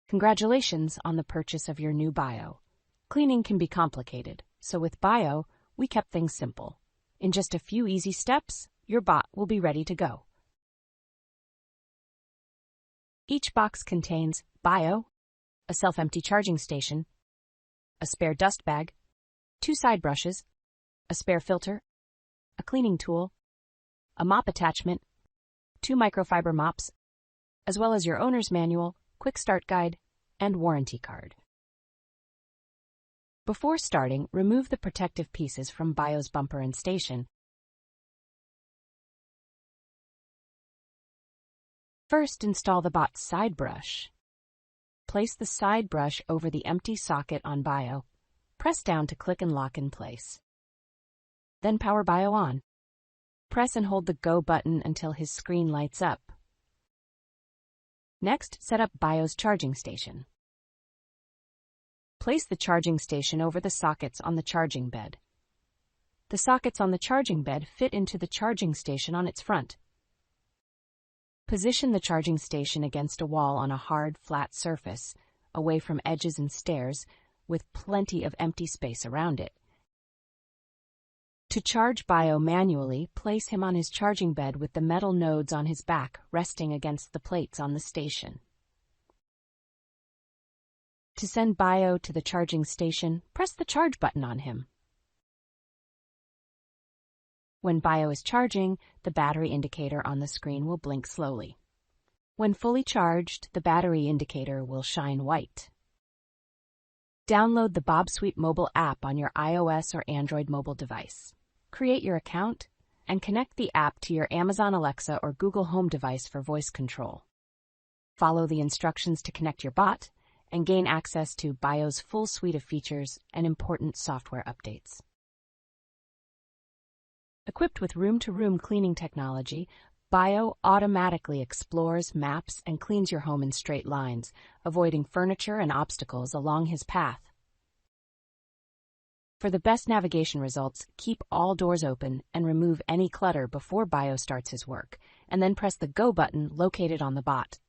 Congratulations on the purchase of your new bio. Cleaning can be complicated, so with bio, we kept things simple. In just a few easy steps, your bot will be ready to go. Each box contains bio, a self-empty charging station, a spare dust bag, 2 side brushes, a spare filter, a cleaning tool, a mop attachment, 2 microfiber mops, as well as your owner's manual, quick start guide, and warranty card. Before starting, remove the protective pieces from bio's bumper and station. First, install the bot's side brush. Place the side brush over the empty socket on bio. Press down to click and lock in place. Then power bio on. Press and hold the Go button until his screen lights up. Next, set up bio's charging station. Place the charging station over the sockets on the charging bed. The sockets on the charging bed fit into the charging station on its front. Position the charging station against a wall on a hard, flat surface, away from edges and stairs, with plenty of empty space around it. To charge bio manually, place him on his charging bed with the metal nodes on his back resting against the plates on the station. To send bio to the charging station, press the charge button on him. When bio is charging, the battery indicator on the screen will blink slowly. When fully charged, the battery indicator will shine white. Download the bObsweep mobile app on your iOS or Android mobile device. Create your account and connect the app to your Amazon Alexa or Google Home device for voice control. Follow the instructions to connect your bot and gain access to bio's full suite of features and important software updates. Equipped with room-to-room cleaning technology, bio automatically explores, maps, and cleans your home in straight lines, avoiding furniture and obstacles along his path. For the best navigation results, keep all doors open and remove any clutter before bio starts his work, and then press the Go button located on the bot.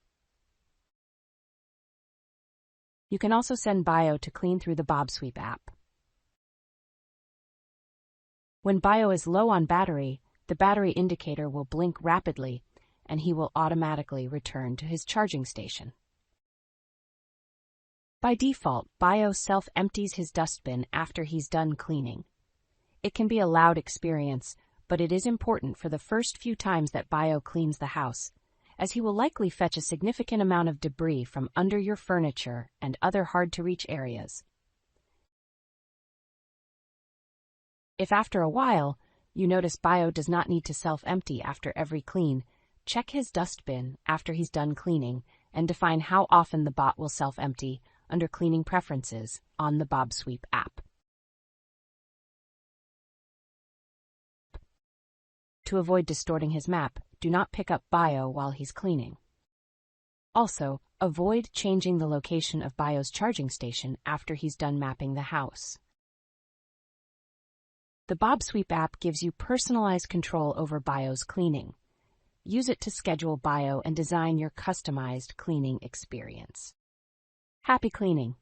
You can also send bio to clean through the bObsweep app. When bio is low on battery, the battery indicator will blink rapidly, and he will automatically return to his charging station. By default, bio self-empties his dustbin after he's done cleaning. It can be a loud experience, but it is important for the first few times that bio cleans the house, as he will likely fetch a significant amount of debris from under your furniture and other hard-to-reach areas. If after a while, you notice bio does not need to self-empty after every clean, check his dustbin after he's done cleaning and define how often the bot will self-empty under Cleaning Preferences on the bObsweep app. To avoid distorting his map, do not pick up bio while he's cleaning. Also, avoid changing the location of bio's charging station after he's done mapping the house. The bObsweep app gives you personalized control over bio's cleaning. Use it to schedule bio and design your customized cleaning experience. Happy cleaning!